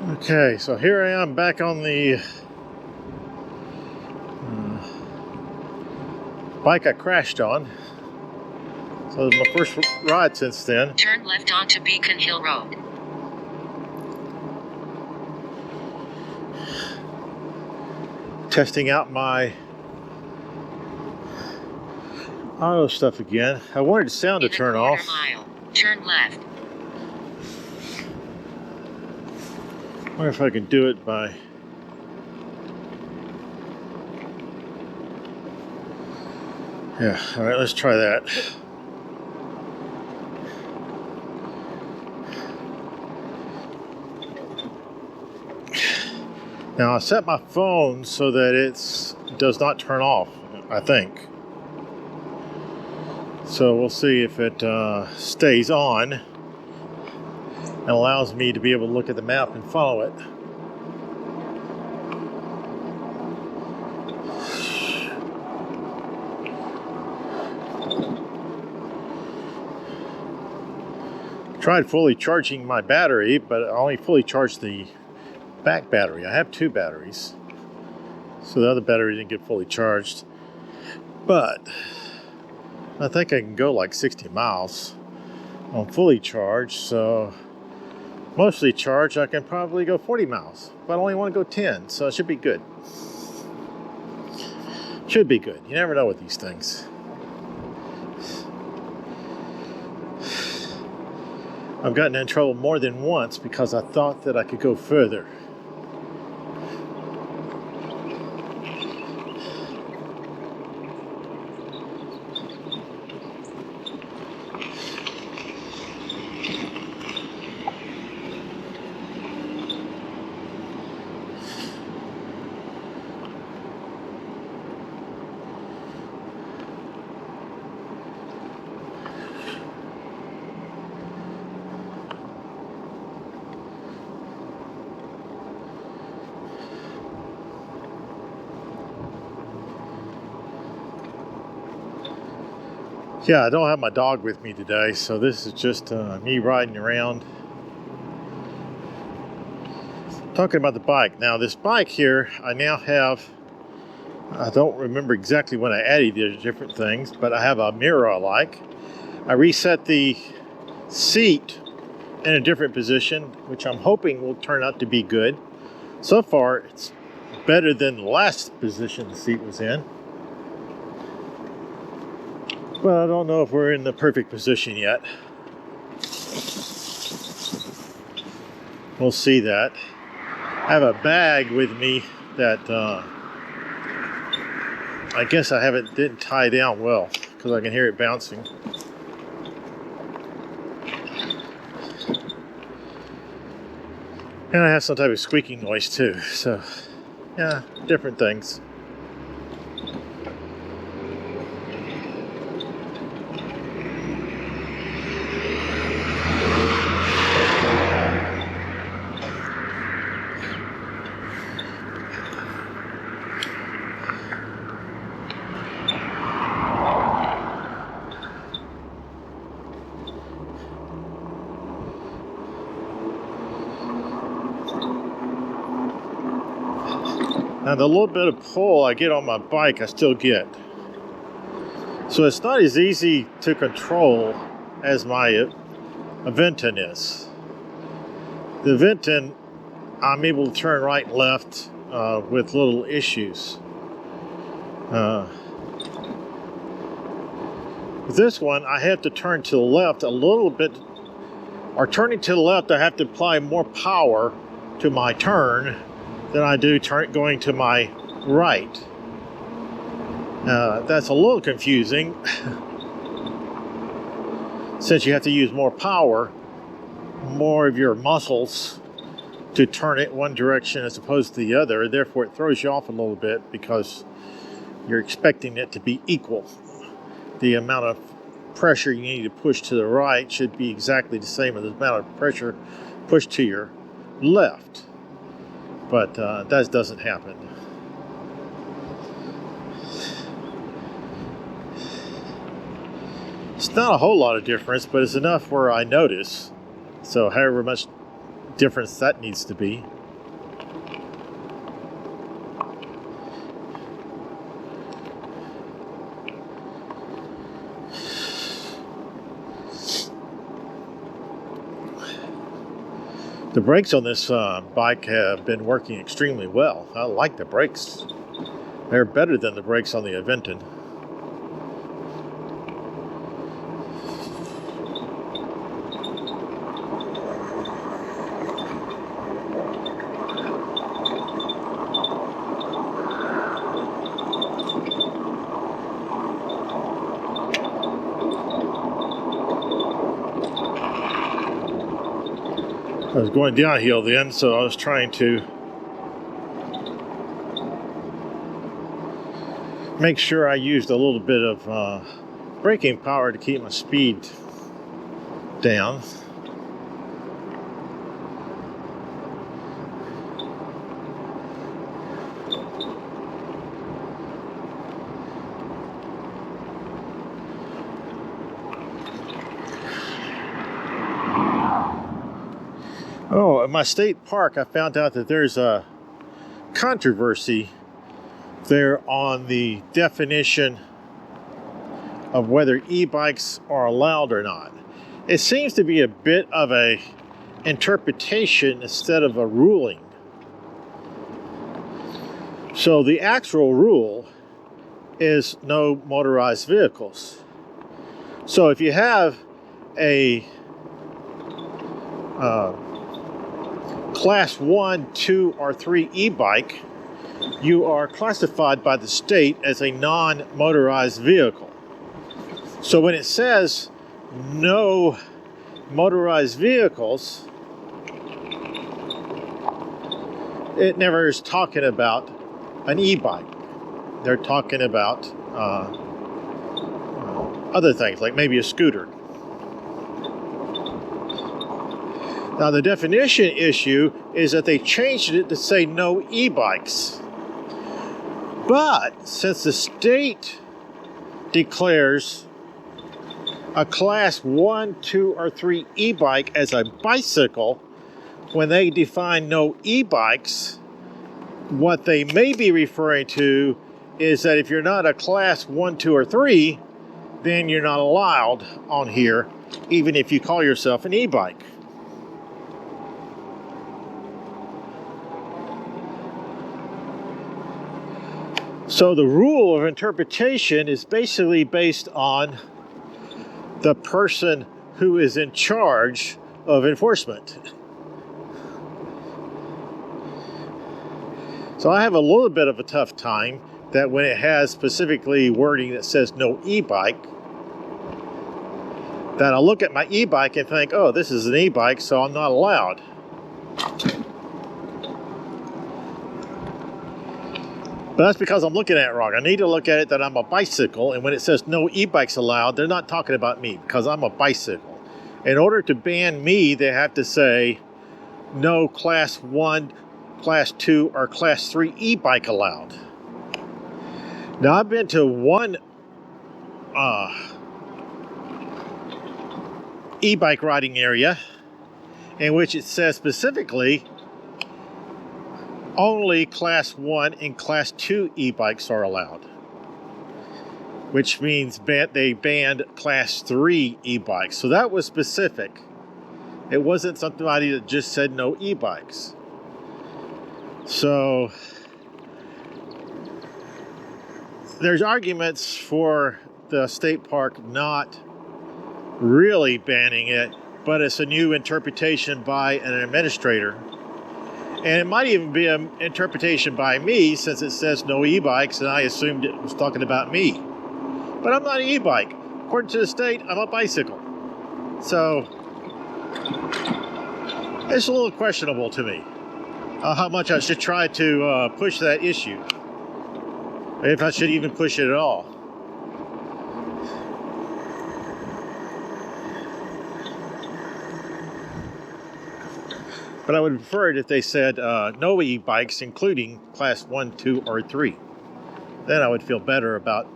Okay, so here I am back on the bike I crashed on. So this is my first ride since then. Turn left onto Beacon Hill Road. Testing out my auto stuff again. I wanted sound to turn off. Mile. Turn left. I wonder if I can do it by... Yeah, alright, let's try that. Now I set my phone so that it does not turn off, I think. So we'll see if it stays on and allows me to be able to look at the map and follow it. Tried fully charging my battery, but I only fully charged the back battery. I have two batteries, so the other battery didn't get fully charged, but I think I can go like 60 miles on fully charged. So mostly charged, I can probably go 40 miles, but I only want to go 10, so it should be good. Should be good. You never know with these things. I've gotten in trouble more than once because I thought that I could go further. Yeah, I don't have my dog with me today, so this is just me riding around. Talking about the bike. Now this bike here, I now have, I don't remember exactly when I added the different things, but I have a mirror I like. I reset the seat in a different position, which I'm hoping will turn out to be good. So far, it's better than the last position the seat was in. But I don't know if we're in the perfect position yet. We'll see that. I have a bag with me that I guess didn't tie down well because I can hear it bouncing. And I have some type of squeaking noise too. So, yeah, different things. Now the little bit of pull I get on my bike, I still get. So it's not as easy to control as my Aventon is. The Aventon, I'm able to turn right and left with little issues. With this one, I have to turn to the left a little bit, or turning to the left, I have to apply more power to my turn than I do going to my right. That's a little confusing since you have to use more power, more of your muscles to turn it one direction as opposed to the other. Therefore, it throws you off a little bit because you're expecting it to be equal. The amount of pressure you need to push to the right should be exactly the same as the amount of pressure pushed to your left. But that doesn't happen. It's not a whole lot of difference, but it's enough where I notice. So however much difference that needs to be. The brakes on this bike have been working extremely well. I like the brakes. They're better than the brakes on the Aventon. I was going downhill then, so I was trying to make sure I used a little bit of braking power to keep my speed down. Oh, at my state park, I found out that there's a controversy there on the definition of whether e-bikes are allowed or not. It seems to be a bit of a interpretation instead of a ruling. So the actual rule is no motorized vehicles. So if you have a Class 1, 2, or 3 e-bike, you are classified by the state as a non-motorized vehicle. So when it says no motorized vehicles, it never is talking about an e-bike. They're talking about other things, like maybe a scooter. Now, the definition issue is that they changed it to say no e-bikes. But since the state declares a class 1, 2, or 3 e-bike as a bicycle, when they define no e-bikes, what they may be referring to is that if you're not a class 1, 2, or 3, then you're not allowed on here, even if you call yourself an e-bike. So the rule of interpretation is basically based on the person who is in charge of enforcement. So I have a little bit of a tough time that when it has specifically wording that says no e-bike, that I'll look at my e-bike and think, oh, this is an e-bike, so I'm not allowed. But that's because I'm looking at it wrong. I need to look at it that I'm a bicycle, and when it says no e-bikes allowed, they're not talking about me because I'm a bicycle. In order to ban me, they have to say no class 1, class 2, or class 3 e-bike allowed. Now, I've been to one e-bike riding area in which it says specifically only class 1 and class 2 e-bikes are allowed, which means they banned class 3 e-bikes. So that was specific. It wasn't somebody that just said no e-bikes. So there's arguments for the state park not really banning it, but it's a new interpretation by an administrator. And it might even be an interpretation by me, since it says no e-bikes, and I assumed it was talking about me. But I'm not an e-bike. According to the state, I'm a bicycle. So it's a little questionable to me how much I should try to push that issue, if I should even push it at all. But I would prefer it if they said no e-bikes, including class 1, 2, or 3. Then I would feel better about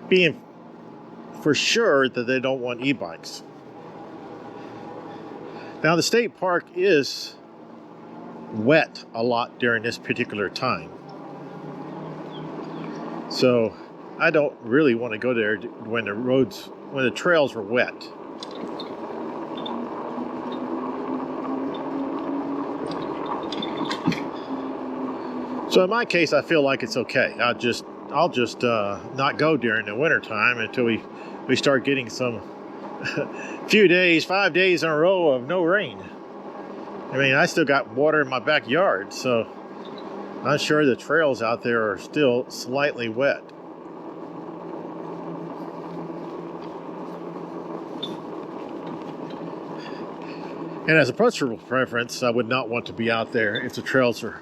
being for sure that they don't want e-bikes. Now, the state park is wet a lot during this particular time. So I don't really want to go there when the trails are wet. So in my case, I feel like it's okay. I'll just not go during the winter time until we start getting some few days, 5 days in a row of no rain. I mean, I still got water in my backyard, so I'm sure the trails out there are still slightly wet. And as a personal preference, I would not want to be out there if the trails are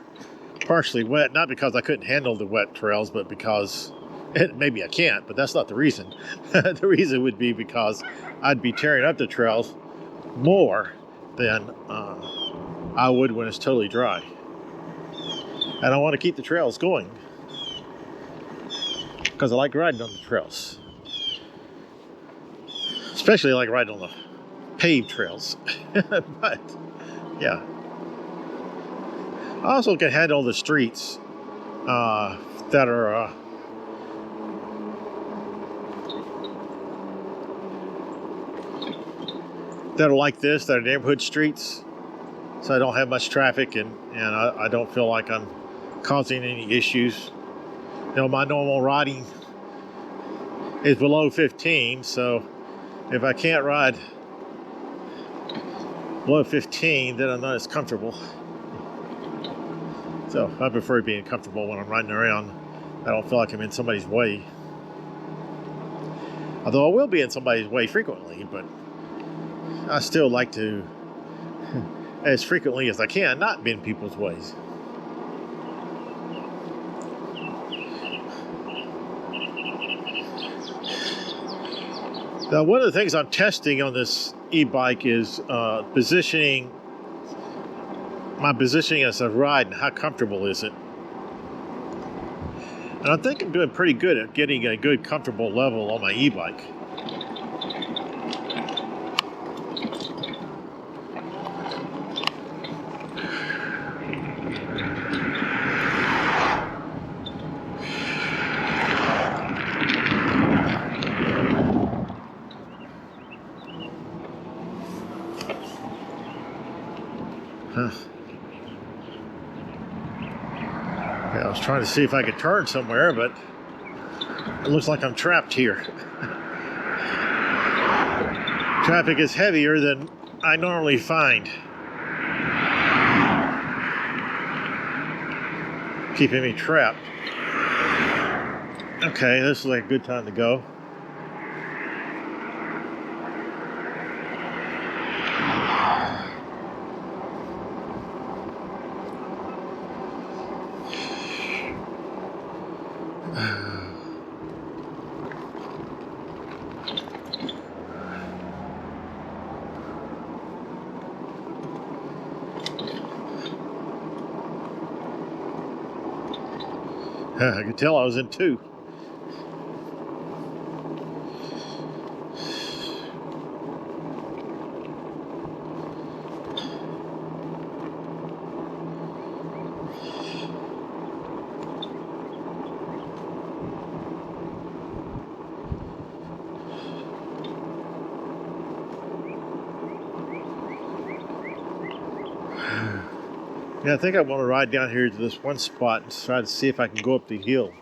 partially wet, not because I couldn't handle the wet trails, but because maybe I can't, but that's not the reason. The reason would be because I'd be tearing up the trails more than I would when it's totally dry. And I want to keep the trails going because I like riding on the trails, especially I like riding on the paved trails. But yeah, I also can handle the streets that are like this, that are neighborhood streets, so I don't have much traffic, and I don't feel like I'm causing any issues. You know, my normal riding is below 15, so if I can't ride below 15, then I'm not as comfortable. So I prefer being comfortable when I'm riding around. I don't feel like I'm in somebody's way. Although I will be in somebody's way frequently, but I still like to, as frequently as I can, not be in people's ways. Now, one of the things I'm testing on this e-bike is positioning as I ride, and how comfortable is it. And I think I'm doing pretty good at getting a good comfortable level on my e-bike. Yeah, I was trying to see if I could turn somewhere, but it looks like I'm trapped here. Traffic is heavier than I normally find, keeping me trapped. Okay, this is like a good time to go. I could tell I was in two. Yeah, I think I want to ride down here to this one spot and try to see if I can go up the hill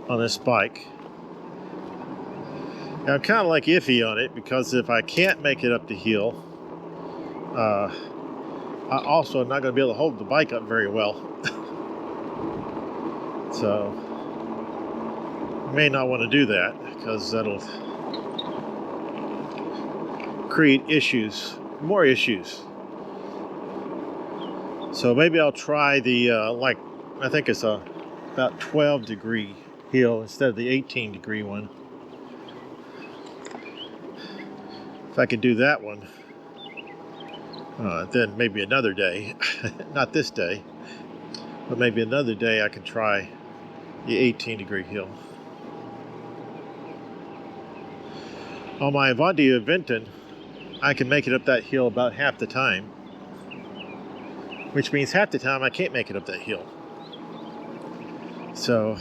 on this bike. Now, I'm kind of like iffy on it because if I can't make it up the hill, I also am not going to be able to hold the bike up very well. So, I may not want to do that because that'll create issues, more issues. So maybe I'll try the, I think it's about 12 degree hill instead of the 18 degree one. If I could do that one, then maybe another day, not this day, but maybe another day I can try the 18 degree hill. On my Aventon, I can make it up that hill about half the time. which means half the time I can't make it up that hill. So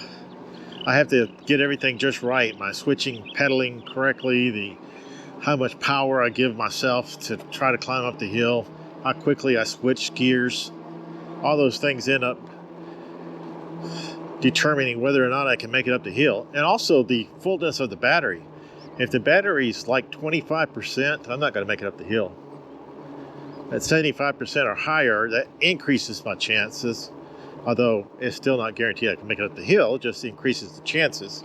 I have to get everything just right. My switching, pedaling correctly, how much power I give myself to try to climb up the hill, how quickly I switch gears. All those things end up determining whether or not I can make it up the hill. And also the fullness of the battery. If the battery's like 25%, I'm not going to make it up the hill. At 75% or higher, that increases my chances. Although it's still not guaranteed I can make it up the hill, it just increases the chances.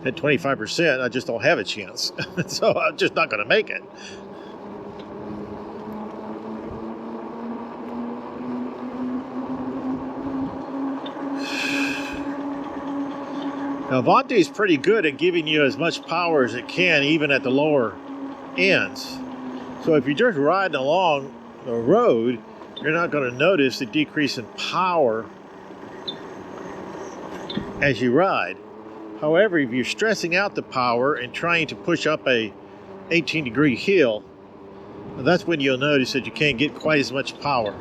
At 25%, I just don't have a chance. So I'm just not going to make it. Now, Aventon's pretty good at giving you as much power as it can, even at the lower ends. So if you're just riding along the road, you're not going to notice the decrease in power as you ride. However, if you're stressing out the power and trying to push up a 18-degree hill, that's when you'll notice that you can't get quite as much power.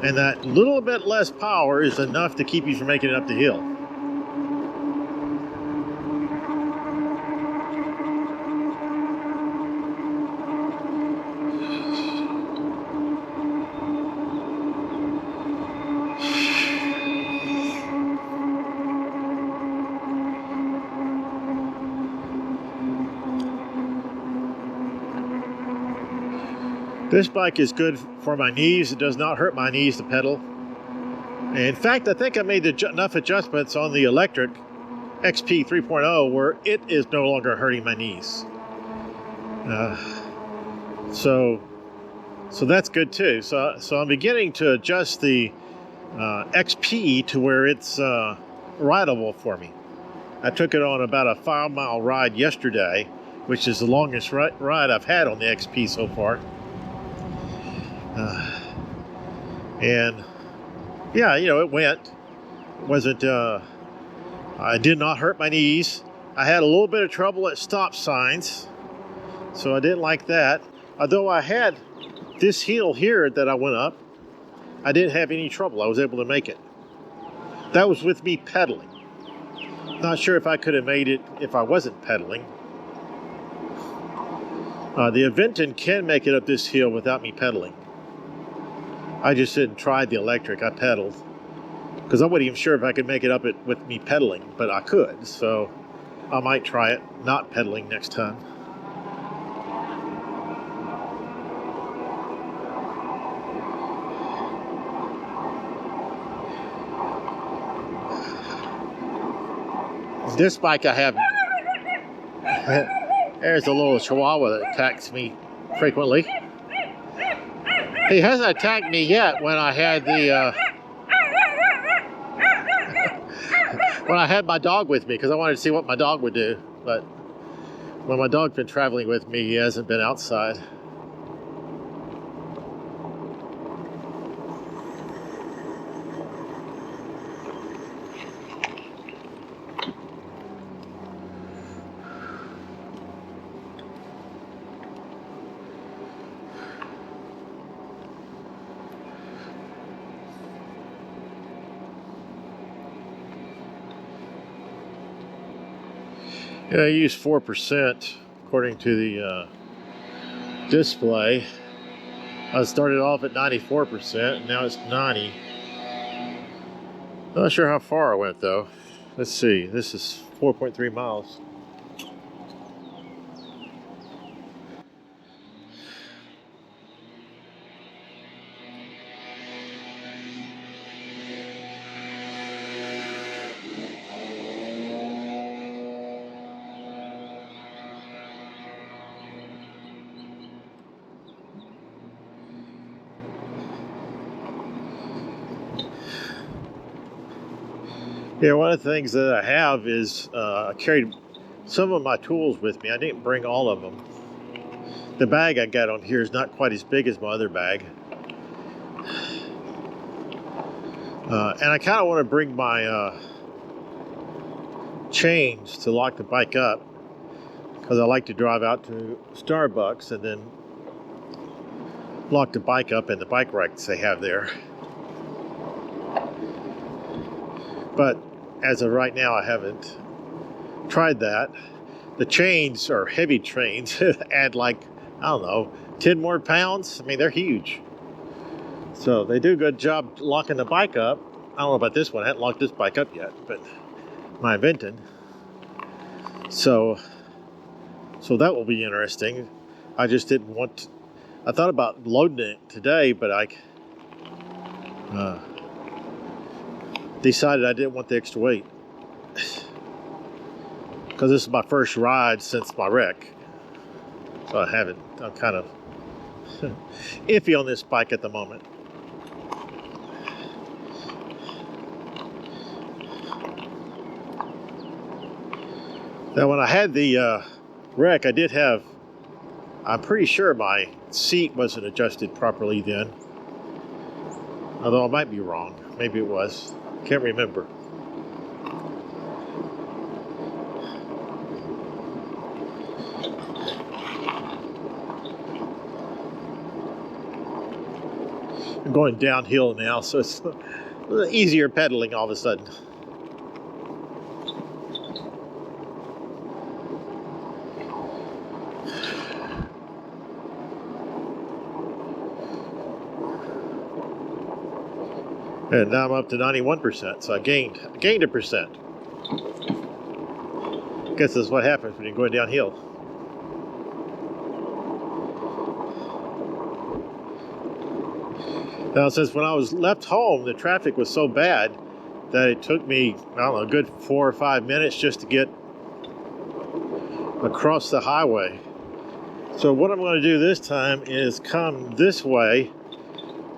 And that little bit less power is enough to keep you from making it up the hill. This bike is good for my knees. It does not hurt my knees to pedal. In fact, I think I made enough adjustments on the Lectric XP 3.0 where it is no longer hurting my knees. So that's good too. So I'm beginning to adjust the XP to where it's rideable for me. I took it on about a 5-mile ride yesterday, which is the longest ride I've had on the XP so far. And yeah, you know, it wasn't, I did not hurt my knees. I had a little bit of trouble at stop signs, so I didn't like that. Although I had this hill here that I went up, I didn't have any trouble. I was able to make it. That was with me pedaling. Not sure if I could have made it if I wasn't pedaling. The Aventon can make it up this hill without me pedaling. I just didn't try the electric. I pedaled because I wasn't even sure if I could make it up with me pedaling, but I could. So I might try it not pedaling next time. This bike I have, there's a little chihuahua that attacks me frequently. He hasn't attacked me yet when I had when I had my dog with me, because I wanted to see what my dog would do. But when my dog's been traveling with me, he hasn't been outside. Yeah, I use 4% according to the display. I started off at 94%, and now it's 90. Not sure how far I went though. Let's see, this is 4.3 miles. Yeah, one of the things that I have is I carried some of my tools with me. I didn't bring all of them. The bag I got on here is not quite as big as my other bag. And I kind of want to bring my chains to lock the bike up, because I like to drive out to Starbucks and then lock the bike up in the bike racks they have there. But as of right now, I haven't tried that. The chains are heavy chains. Add like, I don't know, 10 more pounds. I mean, they're huge. So they do a good job locking the bike up. I don't know about this one. I haven't locked this bike up yet, but my Aventon. So that will be interesting. I just didn't want to, I thought about loading it today, but I decided I didn't want the extra weight. Because this is my first ride since my wreck. So I'm kind of iffy on this bike at the moment. Now when I had the wreck, I'm pretty sure my seat wasn't adjusted properly then. Although I might be wrong. Maybe it was. Can't remember. I'm going downhill now, so it's a little easier pedaling all of a sudden. And now I'm up to 91%, so I gained a percent. Guess that's what happens when you're going downhill. Now, since when I was left home, the traffic was so bad that it took me, I don't know, a good 4 or 5 minutes just to get across the highway. So what I'm going to do this time is come this way,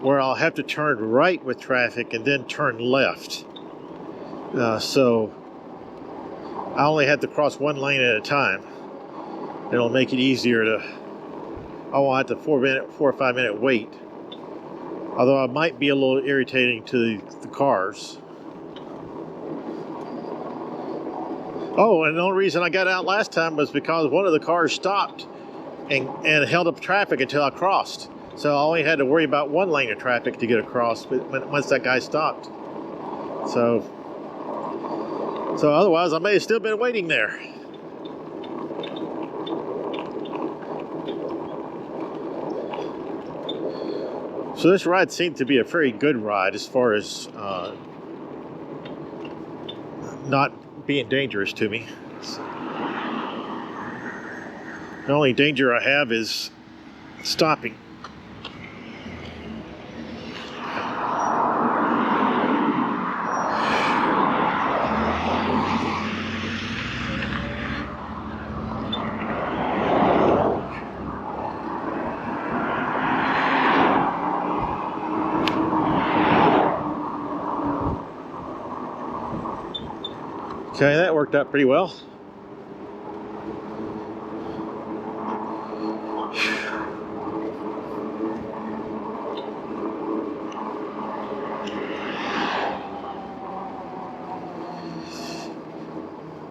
where I'll have to turn right with traffic and then turn left. So I only have to cross one lane at a time. It'll make it easier I won't have to 4 or 5 minute wait. Although I might be a little irritating to the cars. Oh, and the only reason I got out last time was because one of the cars stopped and held up traffic until I crossed. So I only had to worry about one lane of traffic to get across, but once that guy stopped. So otherwise I may have still been waiting there. So this ride seemed to be a very good ride as far as not being dangerous to me. The only danger I have is stopping. Okay, that worked out pretty well.